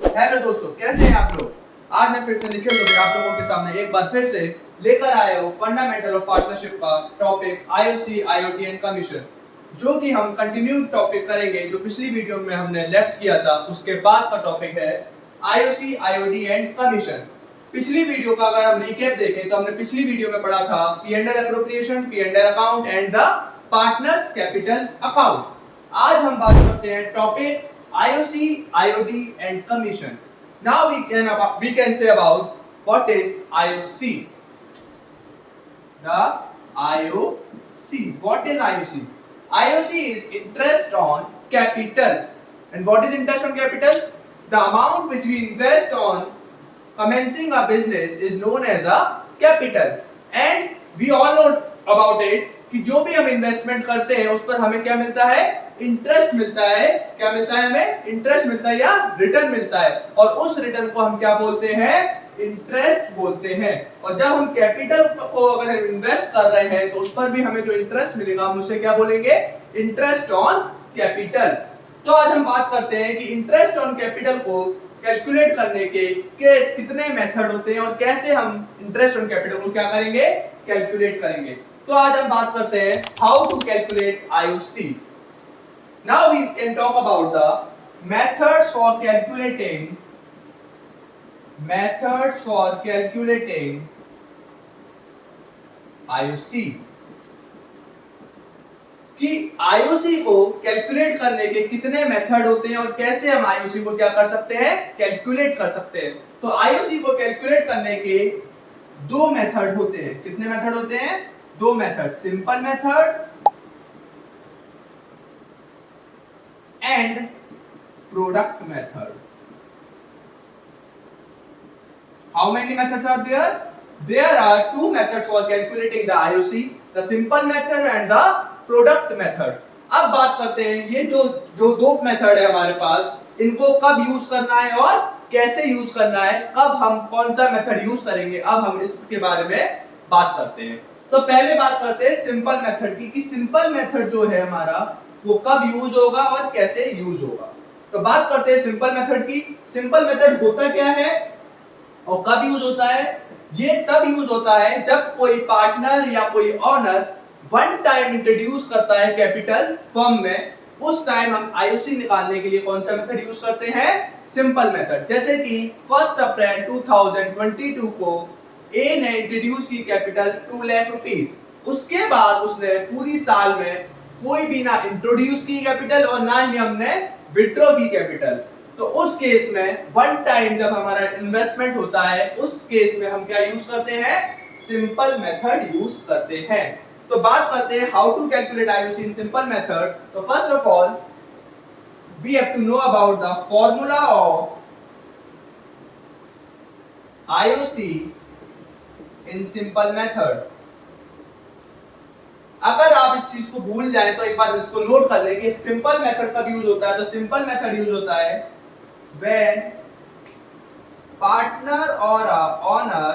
Hello दोस्तों, कैसे हैं आप लोग। आज मैं फिर से निखिल दुबे आप लोगों के सामने एक बार फिर से लेकर आया हूँ फंडामेंटल ऑफ पार्टनरशिप का topic IOC IoT and commission, जो कि हम कंटिन्यू टॉपिक करेंगे। जो पिछली वीडियो में हमने लेफ्ट किया था उसके बाद का टॉपिक है आईओसी आईओटी एंड कमीशन। पिछली वीडियो का अगर हम रिकैप देखें तो हमने पिछली वीडियो में पढ़ा था P&L appropriation, P&L account and the partners capital account. आज हम बात करते हैं topic IOC, IOD and commission. Now we can say about what is IOC. The IOC. What is IOC? IOC is interest on capital. And what is interest on capital? The amount which we invest on commencing a business is known as a capital. And we all know about it कि जो भी हम investment करते हैं उस पर हमें क्या मिलता है, इंटरेस्ट मिलता है। क्या मिलता है हमें, इंटरेस्ट मिलता है या रिटर्न मिलता है। और उस रिटर्न को हम क्या बोलते हैं, इंटरेस्ट बोलते हैं। और जब हम कैपिटल को अगर इन्वेस्ट कर रहे हैं तो उस पर भी हमें जो इंटरेस्ट मिलेगा हम उसे क्या बोलेंगे, इंटरेस्ट ऑन कैपिटल। तो आज हम बात करते हैं कि इंटरेस्ट ऑन कैपिटल को कैलकुलेट करने के कितने मेथड होते हैं और कैसे हम इंटरेस्ट ऑन कैपिटल को क्या करेंगे, कैलकुलेट करेंगे। तो आज हम बात करते हैं how to calculate IOC. Now we can talk about the methods for calculating IOC. कि आईओसी को कैलकुलेट करने के कितने मेथड होते हैं और कैसे हम आईओसी को क्या कर सकते हैं, कैलकुलेट कर सकते हैं। तो आईओसी को कैलकुलेट करने के दो मेथड होते हैं। कितने मेथड होते हैं, दो method, simple method and product method. How many methods are there? There are two methods for calculating the IOC, the simple method and the product method. अब बात करते हैं ये जो दो मेथड है हमारे पास, इनको कब यूज करना है और कैसे यूज करना है, कब हम कौन सा मेथड यूज करेंगे, अब हम इसके बारे में बात करते हैं। तो पहले बात करते हैं सिंपल मेथड की, कि सिंपल मेथड जो है हमारा वो कब यूज होगा और कैसे यूज होगा। तो बात करते हैं सिंपल मेथड की। सिंपल मेथड होता क्या है और कब यूज होता है? ये तब यूज होता है जब कोई पार्टनर या कोई ऑनर वन टाइम इंट्रोड्यूस करता है कैपिटल फर्म में। उस टाइम हम आईओसी निकालने के लिए कौन सा मेथड यूज करते हैं, सिंपल मेथड। जैसे कि 1 अप्रैल 2022 को ए ने इंट्रोड्यूस की कैपिटल 2 लाख रुपीस। उसके बाद उसने पूरी साल में कोई भी ना इंट्रोड्यूस की कैपिटल और ना ही हमने विड्रॉ की कैपिटल। तो उस केस में वन टाइम जब हमारा इन्वेस्टमेंट होता है उस केस में हम क्या यूज करते हैं, सिंपल मेथड यूज करते हैं। तो बात करते हैं how to calculate IOC in simple method. तो first of all we have to know about the formula of IOC in simple method. अगर आप इस चीज को भूल जाए तो एक बार इसको नोट कर लें कि सिंपल मेथड कब यूज होता है। तो सिंपल मेथड यूज होता है when partner or a owner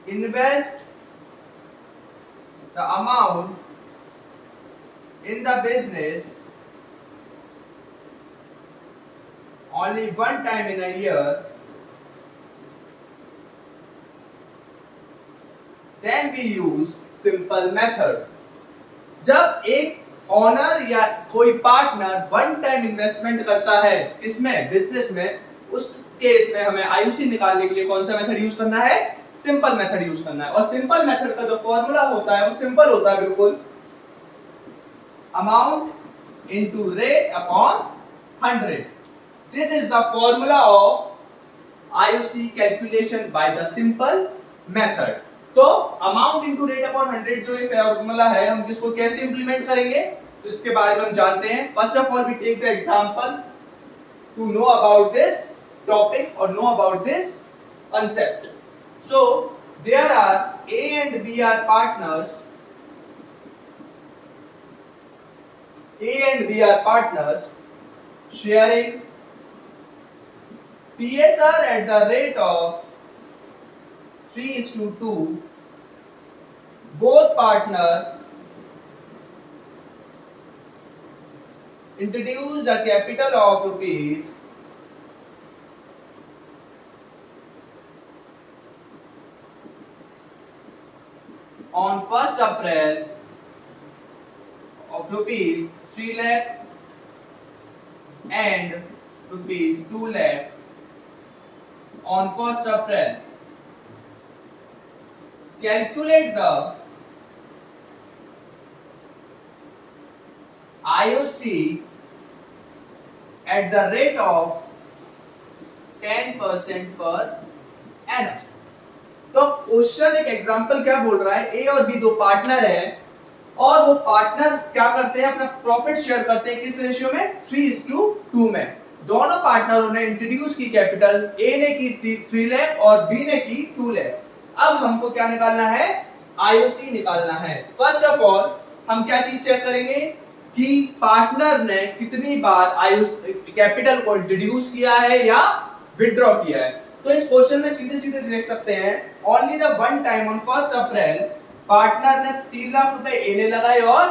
invest the amount in the business only one time in a year, then we use simple method. जब एक ऑनर या कोई पार्टनर वन टाइम इन्वेस्टमेंट करता है किसमें, बिजनेस में, उस केस में हमें आईओसी निकालने के लिए कौन सा मेथड यूज करना है, सिंपल मेथड यूज करना है। और सिंपल मेथड का जो फॉर्मूला होता है वो सिंपल होता है बिल्कुल, amount into rate upon 100। This is the formula of IOC calculation by the simple method. तो अमाउंट इनटू रेट अपॉन 100 जो एक फॉर्मूला है, हम इसको कैसे इंप्लीमेंट करेंगे तो इसके बारे में हम जानते हैं। First of all we take the example to know about this topic और know about this concept. So there are A and B are partners. A and B are partners sharing PSR at the rate of 3:2. Both partner introduce the capital of rupees on 1st April of rupees 3 lakh and rupees 2 lakh on 1st April. Calculate the IOC at the rate of 10% per annum. तो question एक example क्या बोल रहा है, ए और B दो partner हैं और वो पार्टनर क्या करते हैं, अपना प्रॉफिट शेयर करते हैं किस रेशियो में, 3:2 में। दोनों पार्टनरों ने इंट्रोड्यूस की कैपिटल, ए ने की थी 3 लाख और बी ने की 2 लाख। अब हमको क्या निकालना है, आईओसी निकालना है। फर्स्ट ऑफ ऑल हम क्या चीज चेक करेंगे कि पार्टनर ने कितनी बार कैपिटल को इंट्रोड्यूस किया है या विड्रॉ किया है। तो इस क्वेश्चन में सीधे सीधे देख सकते हैं, only the one time on 1st April partner ने 3 लाख रुपए ए ने लगाए और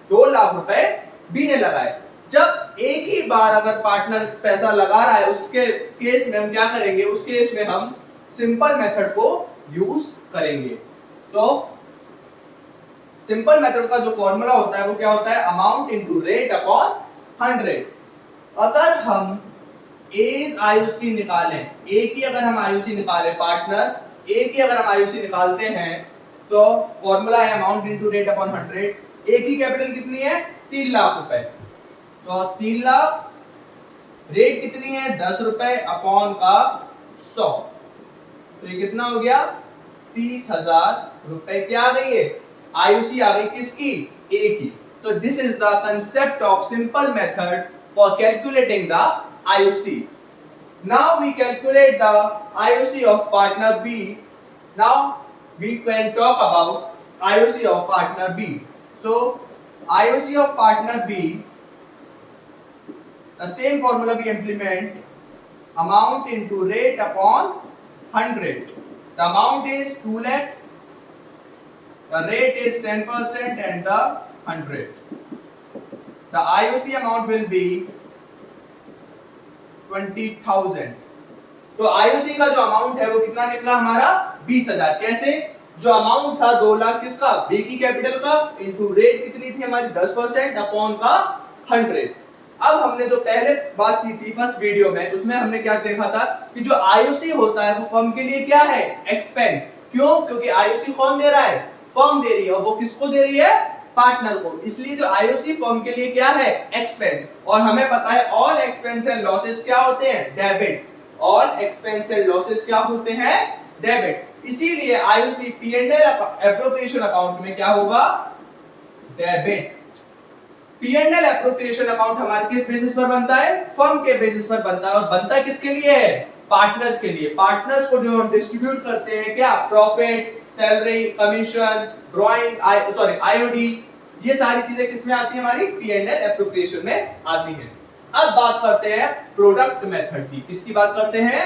2 लाख रुपए बी ने लगाए। जब एक ही बार अगर पार्टनर पैसा लगा रहा है उसके केस में हम क्या करेंगे, उस केस में हम सिंपल मेथड को यूज करेंगे। तो सिंपल मेथड का जो फॉर्मूला होता है वो क्या होता है, अमाउंट इनटू रेट अपॉन 100। अगर हम एज आईओसी निकालें, ए की अगर हम आईओसी निकालें, पार्टनर ए की अगर हम आईओसी निकालते हैं तो फॉर्मूला है अमाउंट इनटू रेट अपॉन 100। ए की कैपिटल कितनी है, 3 लाख रुपए, तो 3 लाख, रेट कितनी है 10 रुपए अपॉन का 100, तो ये कितना हो गया 30,000 रुपए। क्या आ गई है, आईओसी आ गई किसकी, ए की। तो this is the concept of simple method for calculating the IOC. Now we calculate the IOC of partner B. Now we can talk about IOC of partner B. So IOC of partner B, the same formula we implement, amount into rate upon 100. The amount is 2 lakh, the rate is 10% and the 100. The IOC amount will be 20,000। तो IOC का जो amount है वो कितना निकला हमारा 20,000। कैसे, जो अमाउंट था 2 लाख किसका, बी की कैपिटल का, इनटू रेट कितनी थी हमारी 10% अपॉन का 100। अब हमने जो पहले बात की थी फर्स्ट वीडियो में, उसमें हमने क्या देखा था कि जो आईओसी होता है वो फर्म के लिए क्या है, एक्सपेंस। क्यों, क्योंकि आईओसी कौन दे रहा है, फर्म दे रही है, और वो किसको दे रही है, पार्टनर को। इसलिए जो आईओसी फर्म के लिए क्या है, एक्सपेंस। और हमें पता है ऑल एक्सपेंस एंड लॉसेस क्या होते हैं, debit. All expense and losses क्या होते हैं, डेबिट। इसीलिए आईओसी पी&एल एप्रोप्रिएशन अकाउंट में क्या होगा, डेबिट। पी&एल एप्रोप्रिएशन अकाउंट हमारे किस बेसिस पर बनता है, फर्म के बेसिस पर बनता है। और बनता किसके लिए है, पार्टनर्स के लिए। पार्टनर्स को जो हम डिस्ट्रीब्यूट करते हैं क्या, profit, salary, commission, drawing, IOD, ये सारी चीजें किसमें आती है, हमारी पी&एल एप्रोप्रिएशन में आती हैं। अब बात करते हैं प्रोडक्ट मेथड की। किसकी बात करते हैं,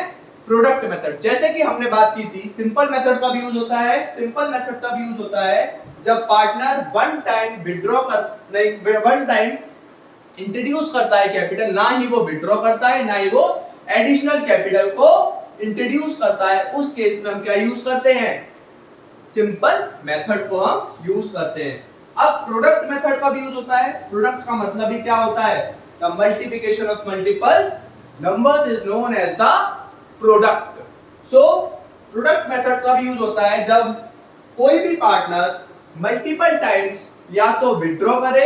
प्रोडक्ट मेथड। जैसे कि हमने बात की थी, सिंपल मेथड का भी यूज होता है, सिंपल मेथड का भी यूज होता है जब पार्टनर वन टाइम विड्रॉ कर, वन टाइम इंट्रोड्यूस करता है कैपिटल, ना ही वो विड्रॉ करता है ना ही वो एडिशनल कैपिटल को इंट्रोड्यूस करता है। उस केस में हम क्या यूज करते हैं, सिंपल मेथड को हम यूज करते हैं। अब प्रोडक्ट मेथड का भी यूज होता है। प्रोडक्ट का मतलब ही क्या होता है, the multiplication of multiple numbers is known as the product. So product method का भी यूज होता है जब कोई भी पार्टनर मल्टीपल टाइम्स या तो विड्रॉ करे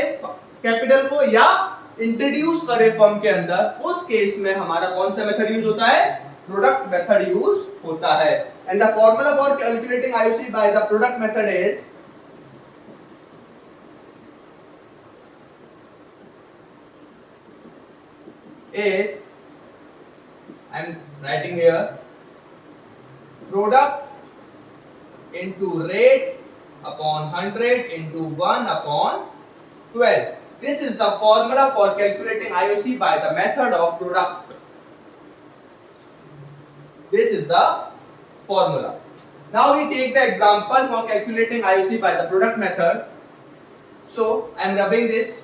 कैपिटल को या इंट्रोड्यूस करे फर्म के अंदर। उस केस में हमारा कौन सा मेथड यूज होता है, प्रोडक्ट मेथड यूज होता है। And the formula for calculating IOC by the product method is I am writing here product into rate upon 100 into 1 upon 12. This is the formula for calculating IOC by the method of product. This is the formula. Now we take the example for calculating IOC by the product method. So I am rubbing this.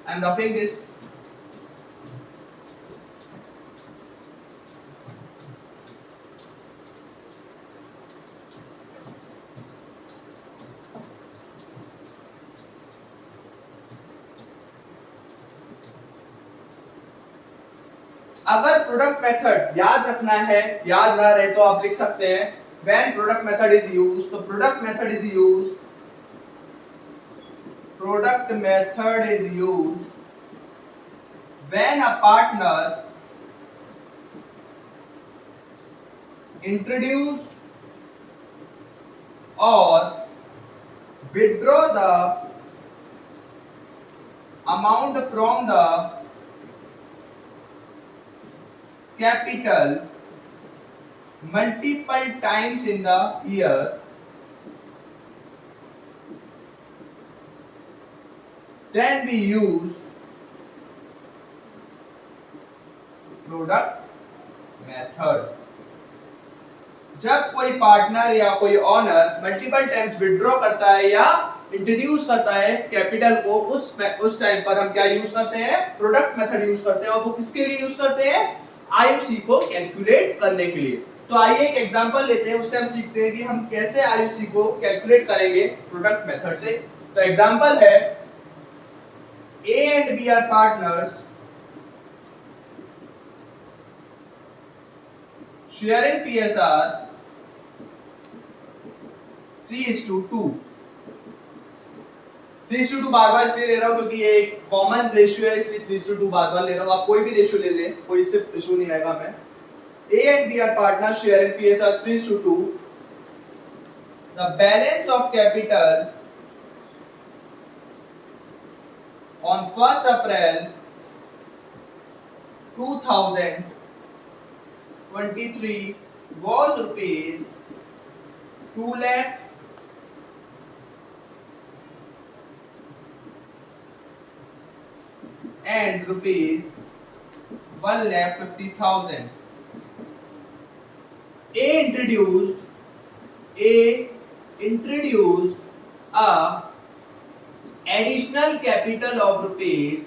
I am roughing this. अगर product method याद रखना है, याद ना रहे तो आप लिख सकते हैं when product method is used. तो product method is used, product method is used when a partner introduced और withdraw the amount from the capital multiple times in the year, then we use product method. जब कोई partner या कोई honour multiple times withdraw करता है या introduce करता है कैपिटल को, उस टाइम पर हम क्या यूज करते हैं, प्रोडक्ट मेथड यूज करते हैं. और वो किसके लिए यूज करते हैं, आईयूसी को कैलकुलेट करने के लिए. तो आइए एक एग्जांपल लेते हैं, उससे हम सीखते हैं कि हम कैसे आईयूसी को कैलकुलेट करेंगे प्रोडक्ट मेथड से. तो एग्जांपल है A and B are partners sharing PSR 3:2. 3:2 बार-बार इसलिए ले रहा हूं क्योंकि ये एक कॉमन रेशियो है, इसलिए 3:2 बार-बार ले रहा हूं. आप कोई भी रेशियो ले लें, कोई इससे इशू नहीं आएगा. मैं A and B are partners sharing PSR 3:2. The balance of capital on 1st April 2023 was rupees 2 lakh and rupees 1,50,000. A introduced a additional capital of rupees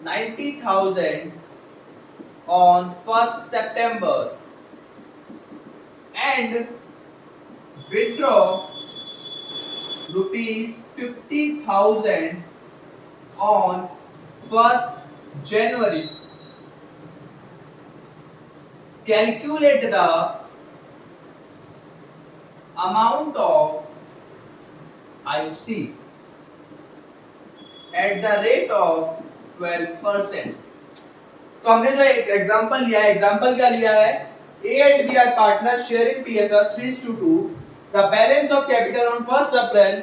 90,000 on 1st September and withdraw rupees 50,000 on 1st January. Calculate the amount of IUC at the rate of 12%. तो हमने जो एक example लिया है, example क्या लिया है, A and B are partners sharing PSR 3:2. The balance of capital on 1st April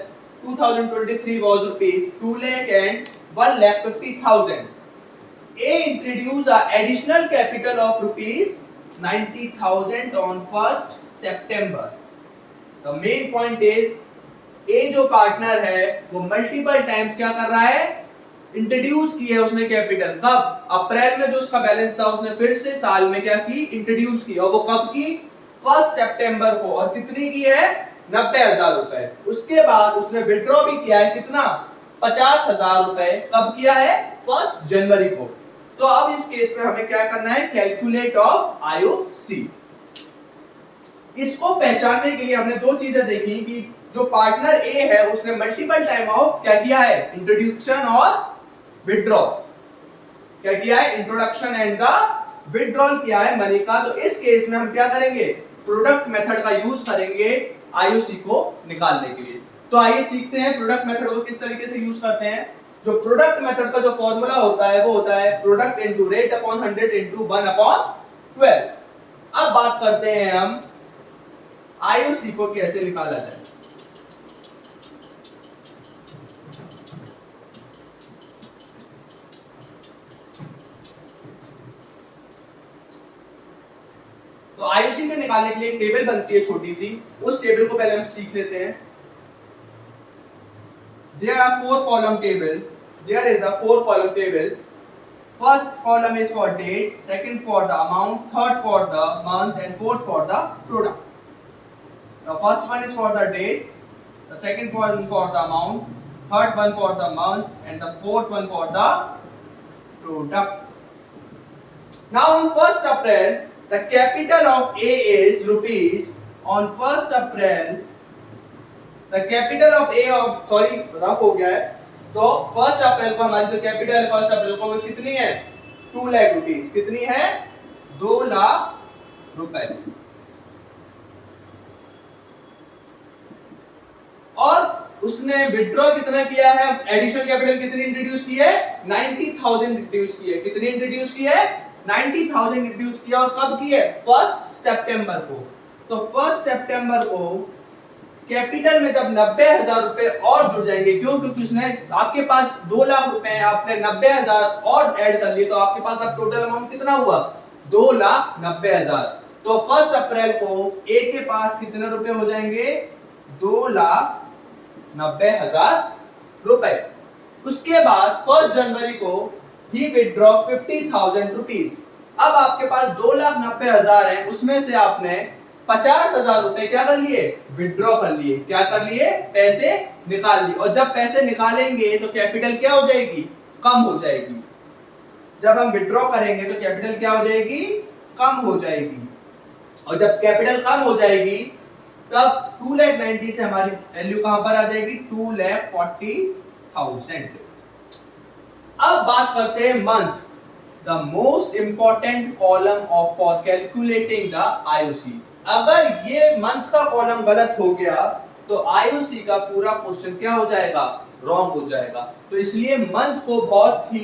2023 was rupees 2 lakh and 1,50,000. A introduced an additional capital of rupees 90,000 on 1st September. The main point is A जो partner है वो multiple times क्या कर रहा है, introduce की है उसने कैपिटल. कब, अप्रैल में जो उसका बैलेंस था उसने फिर से साल में क्या की, इंट्रोड्यूस की. और वो कब की, 1 सितंबर को. और कितनी की है, 90,000 रुपए. उसके बाद उसने विड्रॉ भी किया है, कितना, 50,000 रुपए. कब किया है, 1 जनवरी को. तो अब इस केस में हमें क्या करना है, कैलकुलेट ऑफ आईओसी. इसको पहचानने के लिए हमने दो चीजें देखी कि जो पार्टनर ए है उसने मल्टीपल टाइम ऑफ क्या किया है, इंट्रोडक्शन और विड्रॉ. क्या किया है, इंट्रोडक्शन एंड द विड्रॉल किया है मनी का. तो इस केस में हम क्या करेंगे, प्रोडक्ट मेथड का यूज करेंगे आईओसी को निकालने के लिए. तो आइए सीखते हैं प्रोडक्ट मेथड को किस तरीके से यूज करते हैं. जो प्रोडक्ट मेथड का जो फॉर्मूला होता है वो होता है product into rate upon 100 into 1/12. अब बात करते हैं हम आईओसी को कैसे निकाला जाए. तो आईओसी को निकालने के लिए एक टेबल बनती है छोटी सी, उस टेबल को पहले हम सीख लेते हैं. There are 4 column table. There is a 4 column table. First column is for date, second for the amount, third for the month and fourth for the product. The first one is for the date, the second one for the amount, third one for the month, and the fourth one for the product. Now on 1st April, the capital of A is rupees. On 1st April, the capital of A of sorry rough हो गया है, तो 1st अप्रैल को हमारी जो capital है 1st अप्रैल को वो कितनी है 2 लाख रुपीस. कितनी है 2 लाख रुपए. और उसने विड्रॉ कितना किया है, एडिशनल कैपिटल कितनी इंट्रोड्यूस की है 90,000 इंट्रोड्यूस की है. कितनी इंट्रोड्यूस की है 90,000 इंट्रोड्यूस किया. और कब की है 1 सितंबर को. तो 1 सितंबर को कैपिटल में जब 90,000 रुपए और जुड़ जाएंगे, क्यों, क्योंकि उसने आपके पास 2 लाख रुपए हैं, आपने 90,000 और ऐड कर लिए, तो आपके पास अब टोटल अमाउंट कितना हुआ 2,90,000. तो 1 अप्रैल को ए के पास कितने रुपए हो जाएंगे 2,90,000 रुपए. उसके बाद 1 जनवरी को ही विड्रॉ 50,000 रुपीज. अब आपके पास 2,90,000 है, उसमें से आपने 50,000 रुपए क्या कर लिए विड्रॉ कर लिए. क्या कर लिए पैसे निकाल लिए. और जब पैसे निकालेंगे तो कैपिटल क्या हो जाएगी कम हो जाएगी. जब हम विड्रॉ करेंगे तो कैपिटल क्या हो जाएगी कम हो जाएगी. और जब कैपिटल कम हो जाएगी तब 2,90,000 से हमारी वैल्यू कहां पर आ जाएगी 2,40,000. अब बात करते हैं month, the most important column of for calculating the IOC. अगर ये मंथ का कॉलम गलत हो गया तो आईओसी का पूरा क्वेश्चन क्या हो जाएगा रॉन्ग हो जाएगा. तो इसलिए मंथ को बहुत ही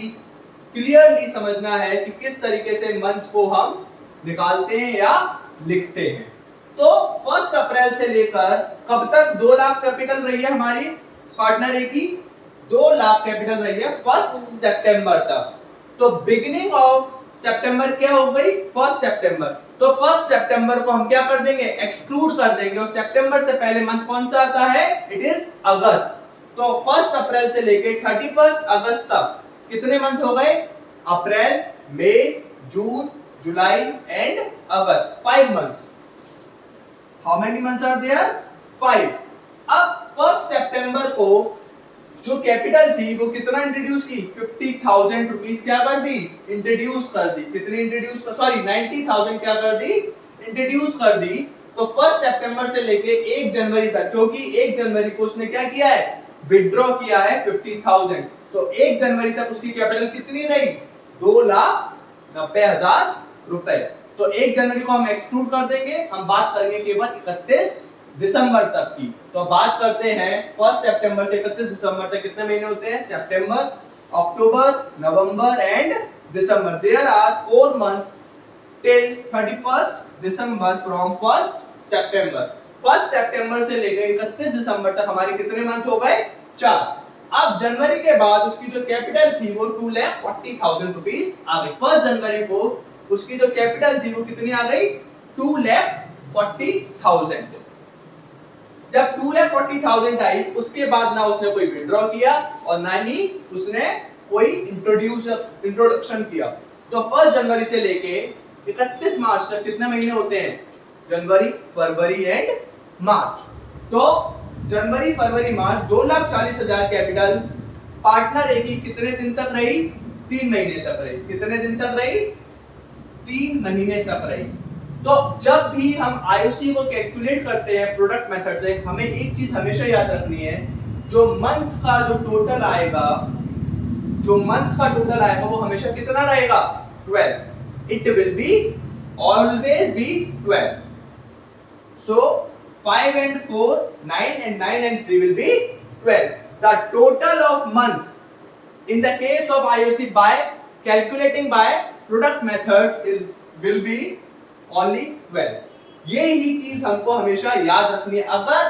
क्लियरली समझना है कि किस तरीके से मंथ को हम निकालते हैं या लिखते हैं. तो 1 अप्रैल से लेकर कब तक 2 लाख कैपिटल रही है हमारी पार्टनर ए की 2 लाख कैपिटल रही है 1 सितंबर तक. तो बिगिनिंग ऑफ सितंबर क्या हो गई 1 सितंबर. तो 1 सितंबर को हम क्या कर देंगे एक्सक्लूड कर देंगे. और सितंबर से पहले मंथ कौन सा आता है इट इज अगस्त. तो 1 अप्रैल से लेके 31 अगस्त तक कितने मंथ हो गए April May June July and August 5 months. How many months are there 5. अब 1 सितंबर को जो कैपिटल थी वो कितना इंट्रोड्यूस की 50,000 रुपीस क्या कर दी इंट्रोड्यूस कर दी. कितनी इंट्रोड्यूस कर सॉरी 90,000 क्या कर दी इंट्रोड्यूस कर दी. तो 1 सितंबर से लेके 1 जनवरी तक, क्योंकि 1 जनवरी को उसने क्या किया है विड्रॉ किया है 50,000. तो 1 जनवरी तक उसकी कैपिटल कितनी रही 2,90,000 रुपए. तो 1 जनवरी को हम एक्सक्लूड कर देंगे. हम बात करेंगे केवल 31 दिसंबर तक की. तो बात करते हैं 1 सितंबर से 31 दिसंबर तक कितने महीने होते हैं September October November and December. There are 4 months till 31 December from 1 September. 1 सितंबर से लेकर 31 दिसंबर तक हमारे कितने मंथ हो गए 4. अब जनवरी के बाद उसकी जो कैपिटल थी वो 2,40,000 रुपीस आ गई. 1 जनवरी को उसकी जो कैपिटल थी वो कितनी आ गई 2,40,000. जब 2,40,000 आई उसके बाद ना उसने कोई विड्रॉ किया और ना ही उसने कोई इंट्रोडक्शन किया. तो 1 जनवरी से लेके 31 मार्च तक कितने महीने होते हैं जनवरी फरवरी एंड मार्च. तो जनवरी फरवरी मार्च 2,40,000 कैपिटल पार्टनर ए की कितने दिन तक रही 3 महीने तक रही. कितने दिन तक रही 3 महीने तक रही. तो जब भी हम आईओसी को कैलकुलेट करते हैं प्रोडक्ट मेथड से हमें एक चीज हमेशा याद रखनी है, जो मंथ का जो टोटल आएगा वो हमेशा कितना रहेगा 12. It will be always be 12. So 5 and 4 9 and 9 and 3 will be 12. The total of month in the case of IOC by calculating by product method will be only 12. ये ही चीज हमको हमेशा याद रखनी है. अगर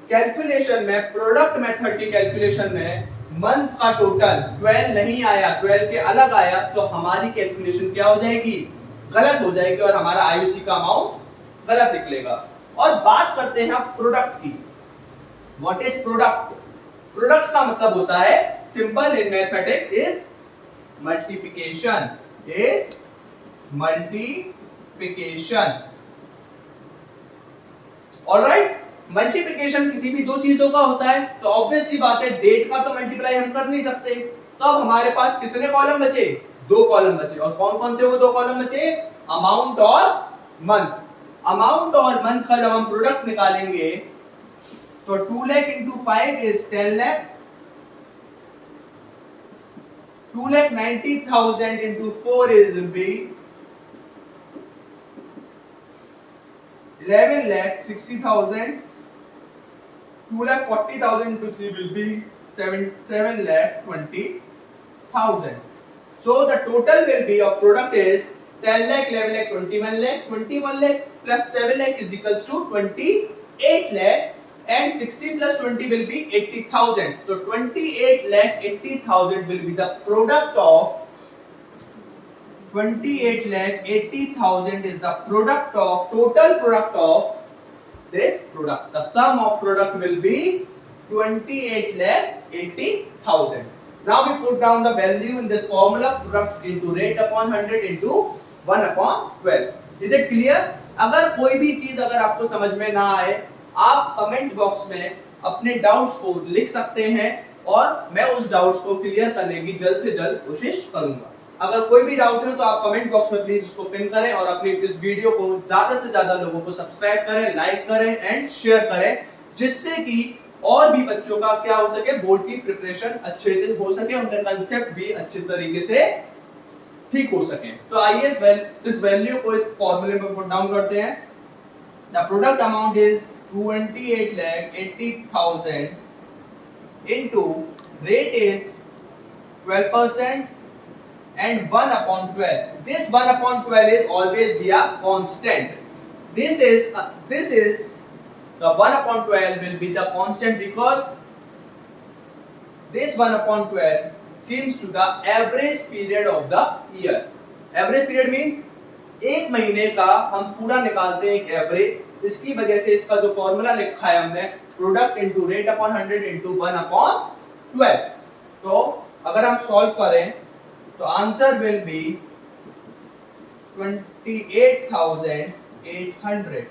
कैलकुलेशन में प्रोडक्ट मेथड की कैलकुलेशन में मंथ का टोटल 12 नहीं आया 12 के अलग आया तो हमारी कैलकुलेशन क्या हो जाएगी गलत हो जाएगी और हमारा आईओसी का अमाउंट गलत निकलेगा. और बात करते हैं प्रोडक्ट की. What is product. प्रोडक्ट का मतलब होता है simple in mathematics is multiplication. Alright. Multiplication किसी भी दो चीजों का होता है तो ऑब्वियस सी बात है डेट का तो मल्टीप्लाई हम कर नहीं सकते, तो अब हमारे पास कितने कॉलम बचे, दो कॉलम बचे, और कौन कौन से वो दो कॉलम बचे, अमाउंट और मंथ। अमाउंट और मंथ का जब हम प्रोडक्ट निकालेंगे तो 2 lakh into 5 is 10 lakh, 2,90,000 into 4 is will be 11,60,000, 2,40,000 into 3 will be 7,20,000. So the total will be of product is 10 lakh, 11 lakh, 21 lakh, 21 lakh plus 7 lakh is equals to 28 lakh, and 60 plus 20 will be 80,000. So 28 lakh 80,000 will be the product of 28 lakh 80,000 is the product of total product of this product. The sum of product will be 28 lakh 80,000. Now we put down the value in this formula, product into rate upon 100 into 1 upon 12. Is it clear? अगर कोई भी चीज अगर आपको समझ में ना आए, आप कमेंट बॉक्स में अपने डाउट्स को लिख सकते हैं और मैं उस डाउट्स को क्लियर करने की जल्द से जल्द कोशिश करूंगा। अगर कोई भी डाउट है तो आप कमेंट बॉक्स में प्लीज उसको पिन करें और अपनी इस वीडियो को ज्यादा से ज्यादा लोगों को सब्सक्राइब करें, लाइक करें एंड शेयर करें, जिससे कि और भी बच्चों का क्या हो सके, बोर्ड की प्रिपरेशन अच्छे से हो सके, उनका कंसेप्ट भी अच्छे तरीके से ठीक हो सके। तो आइए इस वैल्यू को इस फॉर्मूले में पुट डाउन करते हैं। The product amount is 28,80,000 into rate is 12% and 1 upon 12. This 1 upon 12 is always be a constant. This is the 1 upon 12 will be the constant because this 1 upon 12 seems to the average period of the year. Average period means एक महीने का हम पूरा निकालते हैं एक average, इसकी वजह से इसका जो फॉर्मूला लिखा है हमने product into rate upon 100 into 1 upon 12। तो अगर हम सॉल्व करें तो आंसर विल बी 28,800।